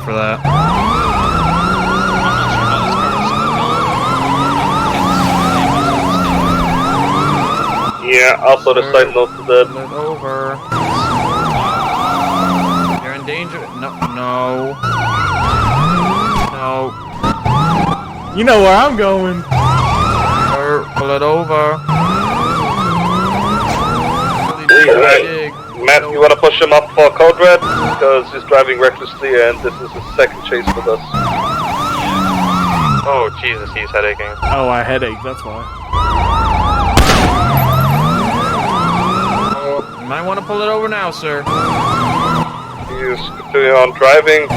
for that. Yeah, I'll put a side note to that. Pull it over. You're in danger. No. You know where I'm going. Sir, pull it over. Matt, you wanna push him up for code red? Because he's driving recklessly and this is his second chase with us. Oh, Jesus, he's headaching. Oh, I headache, that's why. You might want to pull it over now, sir. He's continuing on driving.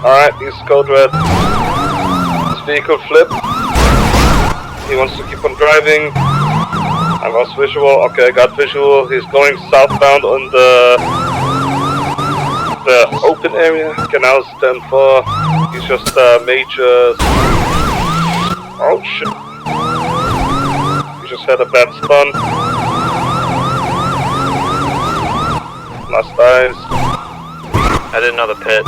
Alright, he's code red. His vehicle flipped. He wants to keep on driving. I lost visual. Okay, I got visual. He's going southbound on the open area. Canal stand for. He's just major. Oh shit. He just had a bad stun. Last eyes. I didn't know the pit.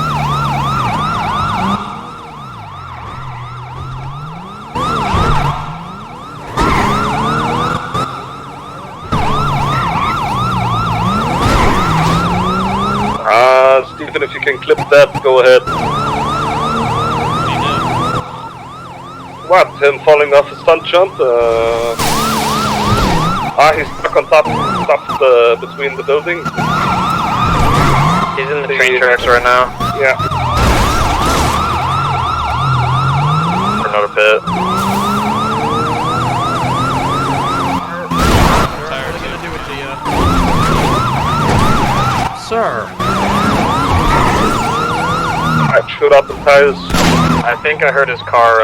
Stephen, if you can clip that, go ahead. What? Him falling off a stunt jump? He's stuck on top between the buildings. He's in the train tracks right now. Yeah. For another pit. What are they gonna do with the, Sir. I shoot out the tires. I think I heard his car,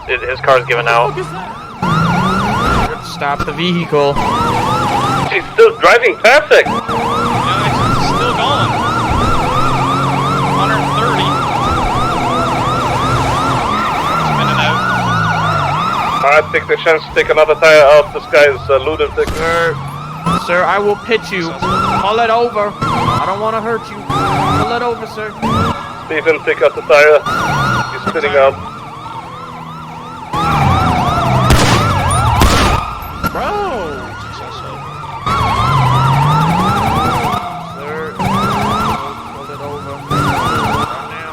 his car's giving out. Stop the vehicle. He's still driving perfect. Yeah, it's still going. 130. Spinning out. I take the chance to take another tire out. This guy is a lunatic. Sir, I will pitch you. Pull it over. I don't want to hurt you. Pull it over, sir. Stephen, take out the tire. He's spinning out. Bro! Sir, pull it over. Right now.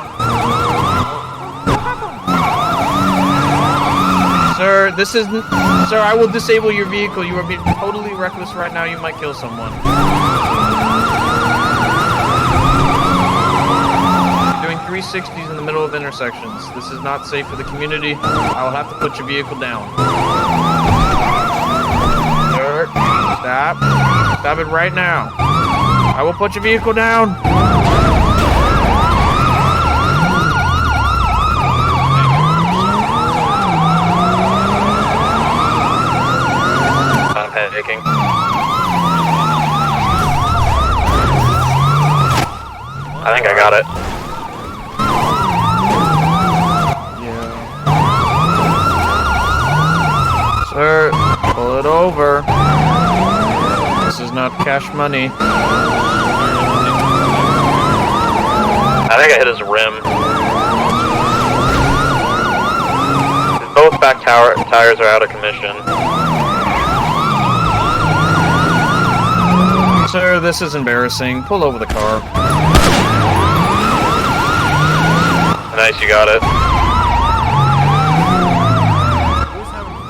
Sir, this isn't... Sir, I will disable your vehicle. You are being totally reckless right now. You might kill someone. You're doing 360s in the middle of intersections. This is not safe for the community. I will have to put your vehicle down. Sir, stop. Stop it right now. I will put your vehicle down. I'm headaching. I think I got it. Sir, pull it over. This is not cash money. I think I hit his rim. Both back tires are out of commission. Sir, this is embarrassing. Pull over the car. Nice, you got it.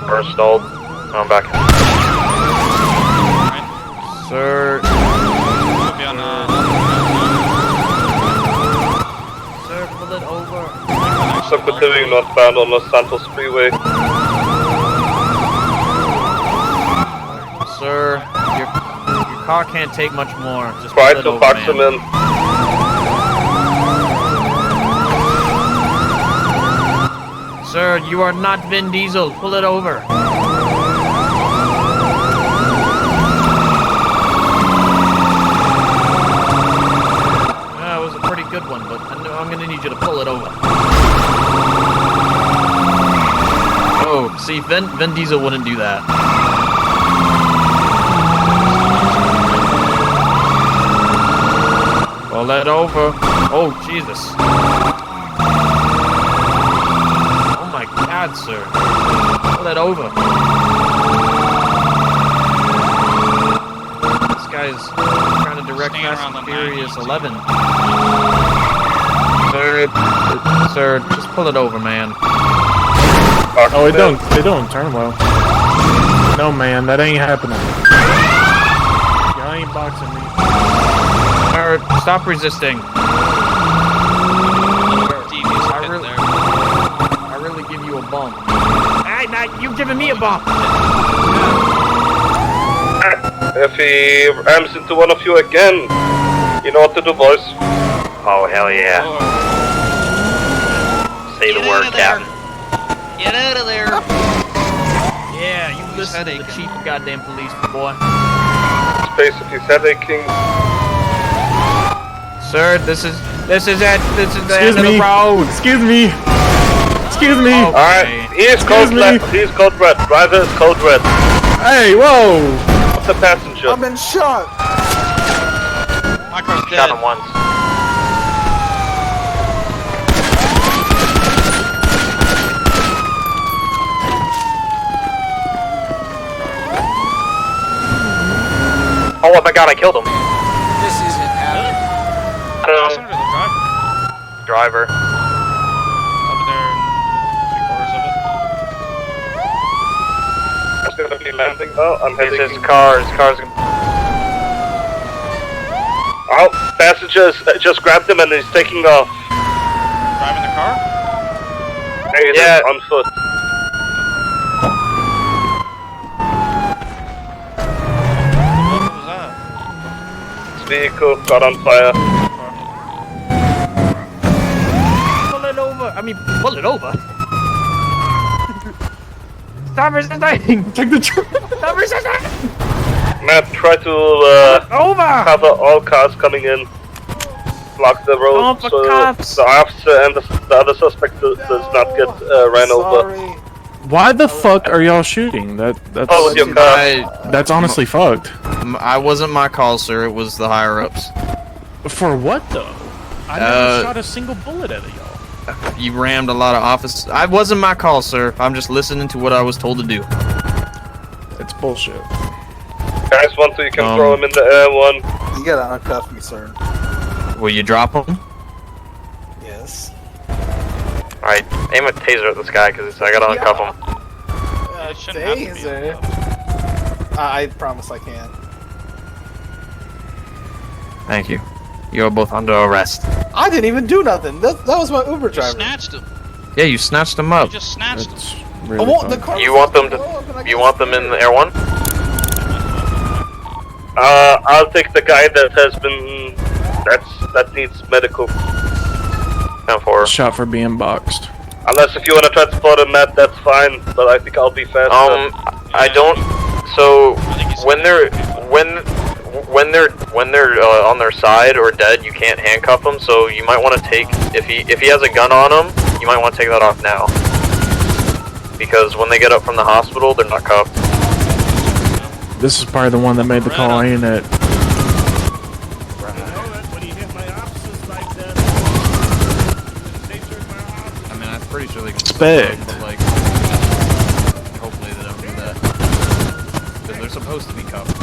First stalled. No, I'm back. Sir. Should be on Sir, pull it over. So continuing northbound on Los Santos Freeway. Sir, your car can't take much more. Just Try pull it to over, box man. him in. Sir, you are not Vin Diesel. Pull it over. That was a pretty good one, but I'm gonna need you to pull it over. Oh, see, Vin Diesel wouldn't do that. Pull that over. Oh, Jesus. Oh my God, sir. Pull that over. This guy's trying to direct Staying Fast around and the Furious 90s. 11. Sir, just pull it over, man. Oh, they don't turn well. No, man, that ain't happening. Y'all ain't boxing me. Sir, stop resisting. Devious I hit really- there. I really give you a bump. Hey, now you giving me a bump. If he rams into one of you again, you know what to do, boys. Oh, hell yeah. Lord. Say the Get word, out of there. Captain. Get out of there. Yeah, you listen to the headache. chief of goddamn police, boy. Space if he's headaching. Sir, this is it. This is the Excuse end me. of the road. Excuse me. Excuse me. Oh. Alright, he is code me. red. He is code red. Driver is code red. Hey, whoa. What's the passenger? I've been shot. My car's dead. Shot him once. Oh my god, I killed him. This isn't happening. Passenger or the driver? Driver. Over there in 3/4 of it. He's gonna be landing now. I'm His heading. car's. Oh, passengers just grabbed him and he's taking off. Driving the car? Hey, Yeah. on foot. What was that? His vehicle got on fire. Pull it over. I mean, pull it over. Stop resisting. Take the truck. Stop resisting. Matt, try to Over. cover all cars coming in. Block the road Oh, for so cops. the officer and the other suspect does not get ran over. Sorry. Why the fuck are y'all shooting? That's Oh, with your car. that's honestly fucked. I wasn't my call, sir. It was the higher ups. For what though? I never shot a single bullet at y'all. You rammed a lot of office. I wasn't my call, sir. I'm just listening to what I was told to do. It's bullshit. Guys, one, two, you can throw him in the air. One. You gotta uncuff me, sir. Will you drop him? Yes. Alright, aim a taser at this guy because I gotta uncuff him. It shouldn't have to be. Taser. I promise I can. Thank you. You're both under arrest. I didn't even do nothing. That was my Uber You driver. snatched him. Yeah, you snatched him You up. just snatched him. That's I really want the fucked. car. You was want them supposed blow up and I to? You got want them in scared. Air 1? I'll take the guy that has been that needs medical. 10-4. Shot for being boxed. Unless if you want to transport him, Matt, that's fine. But I think I'll be faster. I don't. So I think he's when they're on their side or dead, you can't handcuff them. So you might want to take if he has a gun on him, you might want to take that off now. Because when they get up from the hospital, they're not cuffed. This is probably the one that made the Right call, on. ain't it? I mean, I'm pretty sure they can. Respect. But like, hopefully they don't do that. Because they're supposed to be covered.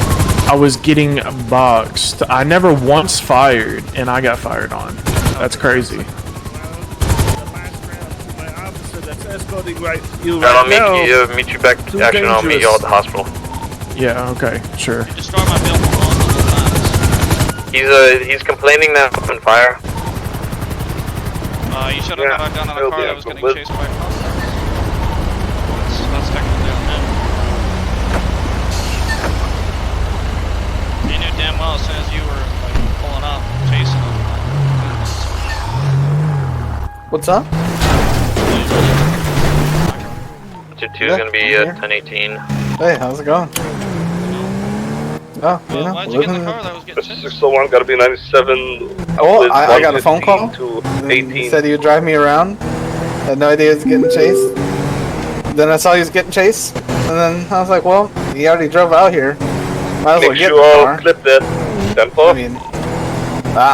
I was getting boxed. I never once fired, and I got fired on. That's crazy. And I'll meet you back. Actually, I'll meet you all at the hospital. Yeah, okay, sure. Destroy my building multiple times. He's complaining that open fire. You should have got a gun on the he'll car be that was getting with- chased by cops. That's technically on him. You knew damn well as soon as you were like pulling up, chasing him. What's up? 2-2 is gonna be Yeah, I'm here. 10-18. Hey, how's it going? Oh, you Well, know, why'd you get in the living- car that was getting chased? 601 gotta be 97. Oh, with I got a phone call. 115 to He 18. said he would drive me around. Had no idea he was getting chased. Then I saw he was getting chased, and then I was like, well, he already drove out here. Might as well Make get sure in the I'll car. clip that. 10-4. I mean, I